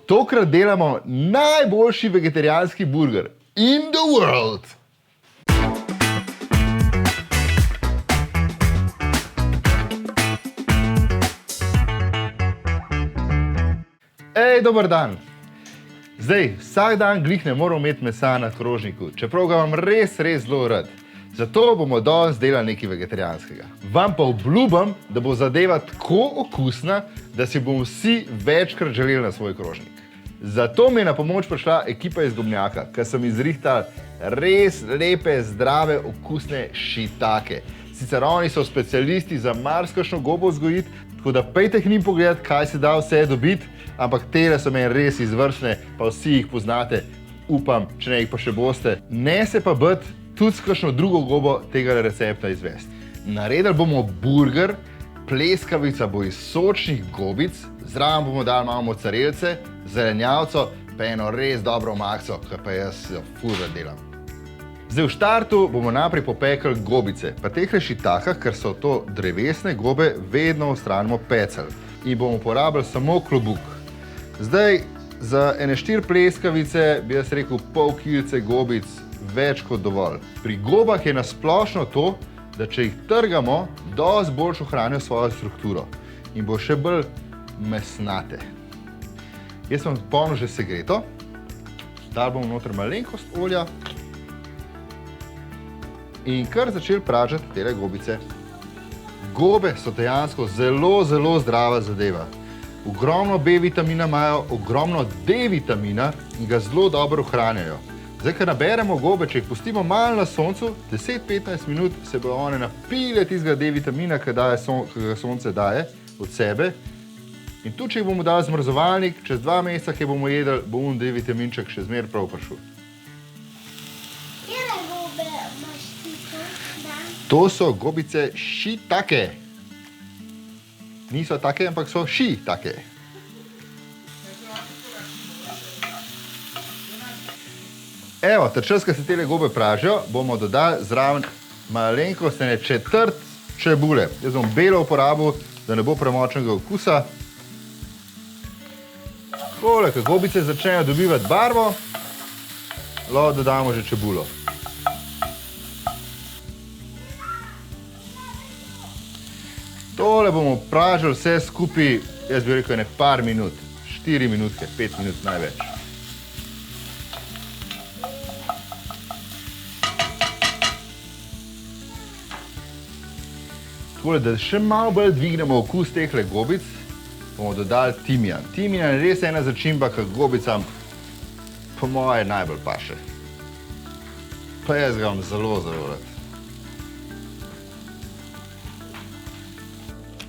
Tokrat delamo najboljši vegetarijanski burger in the world. Ej, dober dan. Zdaj, vsak dan glih ne moramo imeti mesa na krožniku, čeprav ga imam res zelo rad. Zato bomo danes delali nekaj vegetarijanskega. Vam pa obljubam, da bo zadeva tako okusna, da si bomo vsi večkrat želeli na svoj krožnik. Zato mi je na pomoč prišla ekipa iz Gobnjaka, ker sem izrihtal res lepe, zdrave, okusne šitake. Sicer oni so specialisti za marsikšno gobo vzgojiti, tako da pejte k njim pogledati, kaj se da vse dobiti, ampak tele so meni res izvrstne, pa vsi jih poznate, upam, če ne jih pa še boste. Ne se pa bati, tudi s kakšno drugo gobo tega recepta izvesti. Naredili bomo burger, pleskavica bo iz sočnih gobic, zraven bomo dali malo mocarelce, zelenjavco, pa eno res dobro omakco, ki pa jaz jo ful rad delam. Zdaj v štartu bomo najprej popekli gobice, pa teh šitakah, ker so to drevesne gobe, vedno odstranimo pecelj in bomo uporabili samo klobuk. Zdaj, za ene 4 pleskavice bi jaz rekel pol kilce gobic, več kot dovolj. Pri gobah je nasplošno to, da če jih trgamo, dosti bolj ohranijo svojo strukturo in bo še bolj mesnate. Jaz sem polno že segreto, dal bomo noter malenkost olja in kar začeli pražiti tele gobice. Gobe so dejansko zelo zdrava zadeva. Ogromno B vitamina imajo, ogromno D vitamina in ga zelo dobro ohranjajo. Zdaj, ko naberemo gobe, če jih pustimo malo na soncu, 10-15 minut se bodo one napile tistega D vitamina, ki ga sonce daje od sebe. In tudi, če jih bomo dali v zmrzovalnik, čez 2 meseca, ki bomo jedli, bo D vitaminček še zmeraj prav prišel. Kjere gobe imaš ti to? To so gobice šitake. Niso take, ampak so šitake. Evo, čas, ko se tele gobe pražijo, bomo dodali zraven malenkost ene 1/4 čebule. Jaz bom belo uporabil, da ne bo premočnega okusa. Takole, ko gobice začnejo dobivati barvo, lahko dodamo že čebulo. Tole bomo pražili vse skupaj, jaz bi rekel, ene par minut, 4 minutke, 5 minut največ. Takole, da še malo bolj dvignemo okus tehle gobic, bomo dodali timijan. Timijan je res ena začimba, ki gobicam po moje najbolj paše. Pa jaz ga imam zelo rad.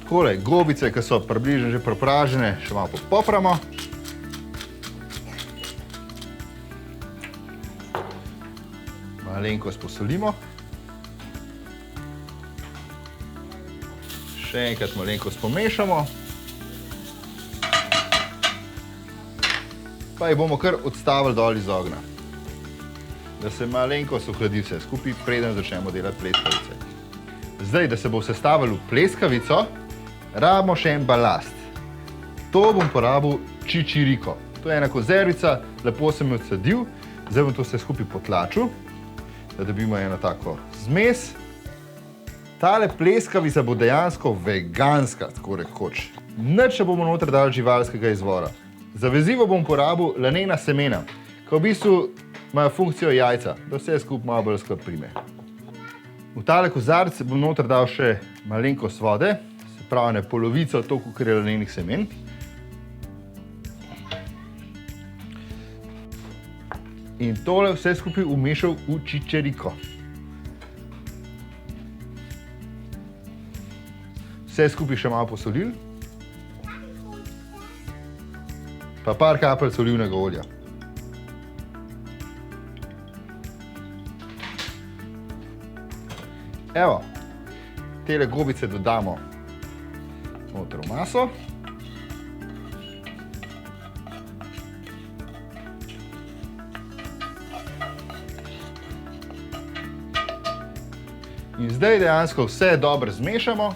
Takole, gobice, ki so približno že prepražene, še malo popramo. Malenkost posolimo. Še enkrat malenkost pomešamo. Pa jih bomo kar odstavili dol iz ognja. Da se malenkost ohladi vse skupaj, preden začnemo delati pleskavice. Zdaj, da se bo sestavilo v pleskavico, rabimo še en balast. To bom porabil čičiriko. To je ena konzervica, lepo sem jo odsadil. Zdaj bom to vse skupaj potlačil, da dobimo eno tako zmes. Tale pleskavica bo dejansko veganska, tako rekoč. Nič bomo noter dali živalskega izvora. Za vezivo bom porabil lanena semena, ki v bistvu imajo funkcijo jajca, da vse skupaj malo bolj skupaj prime. V tale kozarec bom noter dal še malenkost vode, se pravi polovico toliko, kar je lanenih semen. In tole vse skupaj umešal v čičeriko. Vse skupaj še malo posolili. Pa par kapljic olivnega olja. Evo, tele gobice dodamo noter v maso. In zdaj dejansko vse dobro zmešamo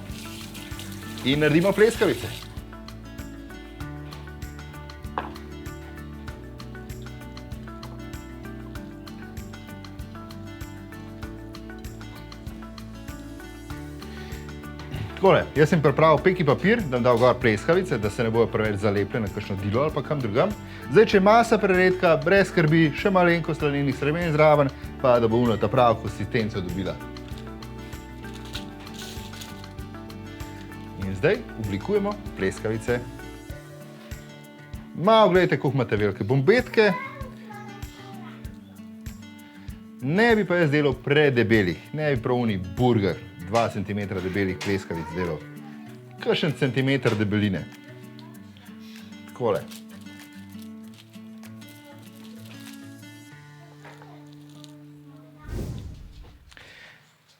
in naredimo pleskavice. Takole, jaz sem pripravil peki papir, da bom dal gor pleskavice, da se ne bojo preveč zalepljene na kakšno dilo ali pa kam drugam. Zdaj, če je masa preredka, brez skrbi, še malenkost slanenih semen zraven, pa da bo ta pravo konsistenco dobila. In zdaj oblikujemo pleskavice. Malo gledajte, koliko imate velike bombetke. Ne bi pa jaz delal predebelih, ne bi prav burger. 2 cm debelih pleskavic delal. Kakšen centimeter debeline. Takole.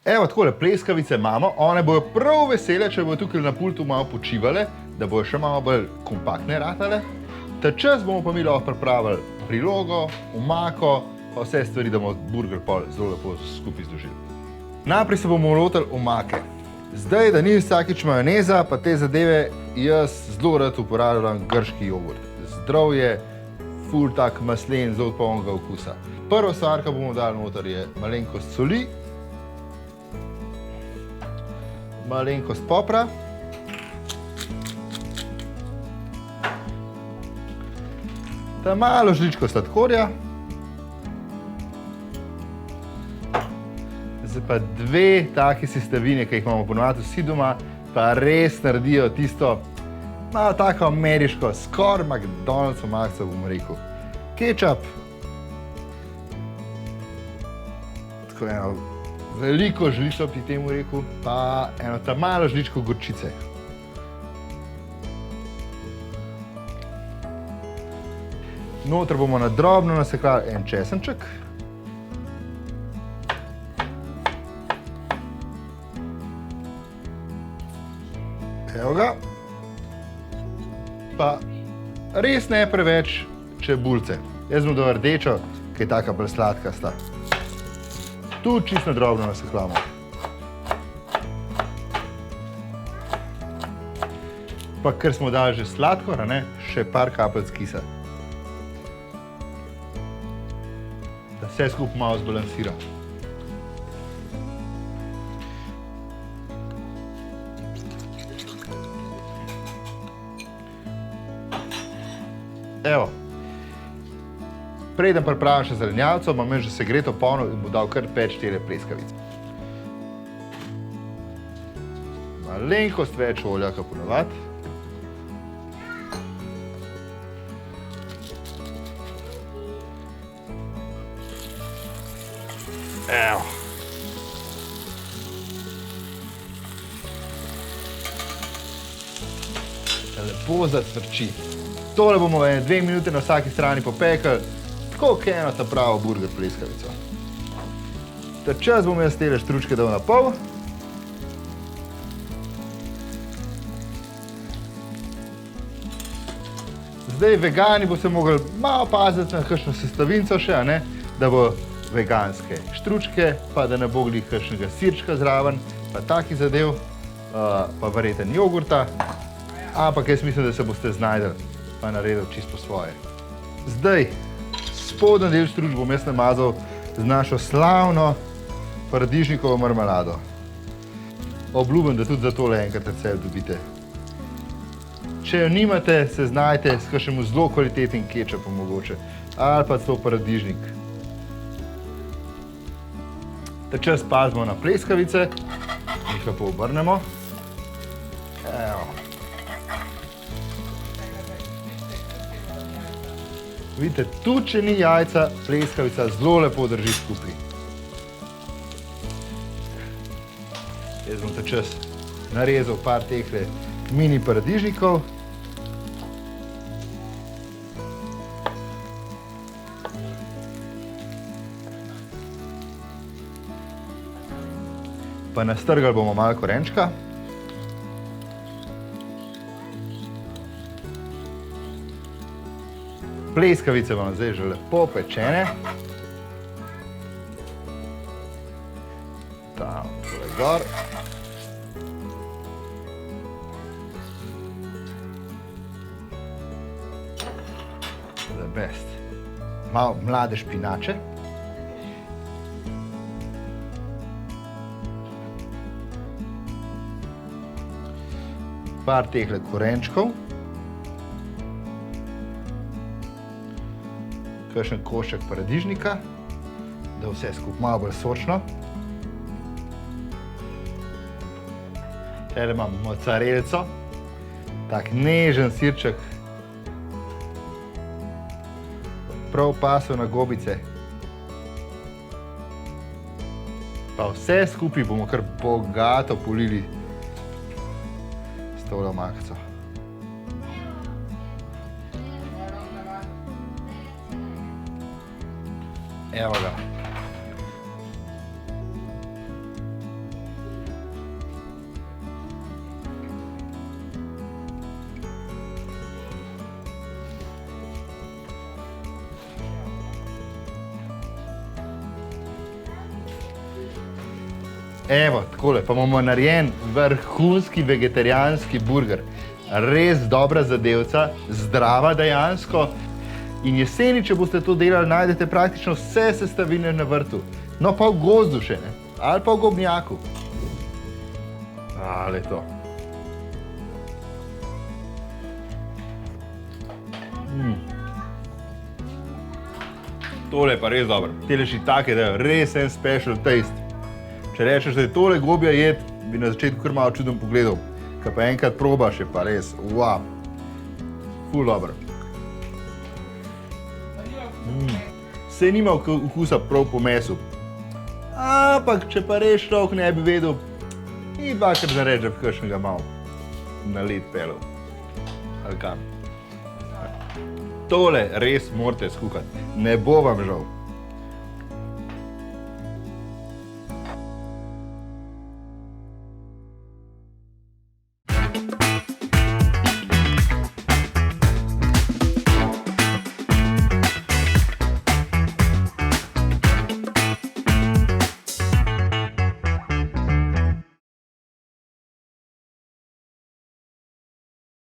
Evo, takole pleskavice imamo. One bojo prav vesele, če bojo tukaj na pultu malo počivale, da bojo še malo bolj kompaktne ratale. Ta čas bomo pa mi lahko pripravili prilogo, omako, pa vse stvari, da bomo burger pol zelo lepo skupaj zložili. Najprej se bomo lotili omake. Zdaj, da ni vsakič majoneza, pa te zadeve, jaz zelo rad uporabljam grški jogurt. Zdrav je, ful tak maslen, zelo polnega okusa. Prva stvar, ki bomo dali noter, je malenkost soli, malenkost popra, ta malo žličko sladkorja, zdaj pa 2 take sestavine, ki jih imamo ponovadi vsi doma, pa res naredijo tisto malo tako ameriško, skoraj McDonald's omakco, bom rekel. Kečap, tako eno veliko žličko bi temu rekel, pa eno ta malo žličko gorčice. Noter bomo na drobno nasekljali en česenček. Evo ga. Pa res ne preveč čebulce. Jaz bom dal rdečo, ki je taka bolj sladkasta. Tu čisto drobno nasekljamo. Pa ker smo dali že sladkor, še par kapljic kisa. Da vse skupaj malo zbalansira. Evo, preden pripravim še zelenjavco, imam že segreto ponev in bom dal kar 5-4 pleskavice. Malenkost več olja, kot ponavadi. Evo. Lepo zacvrči. Tole bomo 2 minute na vsaki strani popekli, tako kot eno ta pravo burger pleskavico. Ta čas bom jaz tele štručke dal na pol. Zdaj vegani bo se mogli malo paziti na kakšno sestavinco še, da bo veganske štručke, pa da ne bo glih kakšnega sirčka zraven, pa taki zadev, pa verjeten jogurta. Ampak jaz mislim, da se boste znajdeli, pa naredil čisto svoje. Zdaj, spodnji del štruč bom jaz namazal z našo slavno paradižnikovo marmelado. Obljubim, da tudi za tole enkrat recept dobite. Če jo nimate, se znajte s kakšnim zelo kvalitetnim kečapom mogoče, ali pa celo paradižnik. Ta čas pazimo na pleskavice, jih lepo obrnemo. Evo. Vidite, tudi če ni jajca, pleskavica zelo lepo drži skupaj. Jaz bom ta čas narezal par tehle mini paradižnikov. Pa nastrgali bomo malo korenčka. Pleskavice bomo zdaj že lepo pečene. Tam, tole gor. The best. Malo mlade špinače. par tehle korenčkov, kakšen košček paradižnika, da vse skupaj malo bolj sočno. Tele imam mocarelco, tak nežen sirček, prav pasel na gobice. Pa vse skupaj bomo kar bogato polili s tole omakico. Evo ga. Evo, takole, pa imamo narejen vrhunski vegetarijanski burger. Res dobra zadevca, zdrava dejansko. In jeseni, če boste to delali, najdete praktično vse sestavine na vrtu. No pa v gozdu še, ne? Ali pa v gobnjaku. Ale to. Tole je pa res dobro. Tele šiitake dajo res en special taste. Če rečeš, da je tole gobja jed, bi na začetku kar malo čudno pogledal. Kaj pa enkrat probaš, je pa res, wow. Ful dobro. Saj nima okusa prav po mesu. Ampak, če pa res človek ne bi vedel, ni dvakrat nareč, da bi kakšnega malo na led pelil. Ali kam. Tole res morate skuhati. Ne bo vam žal.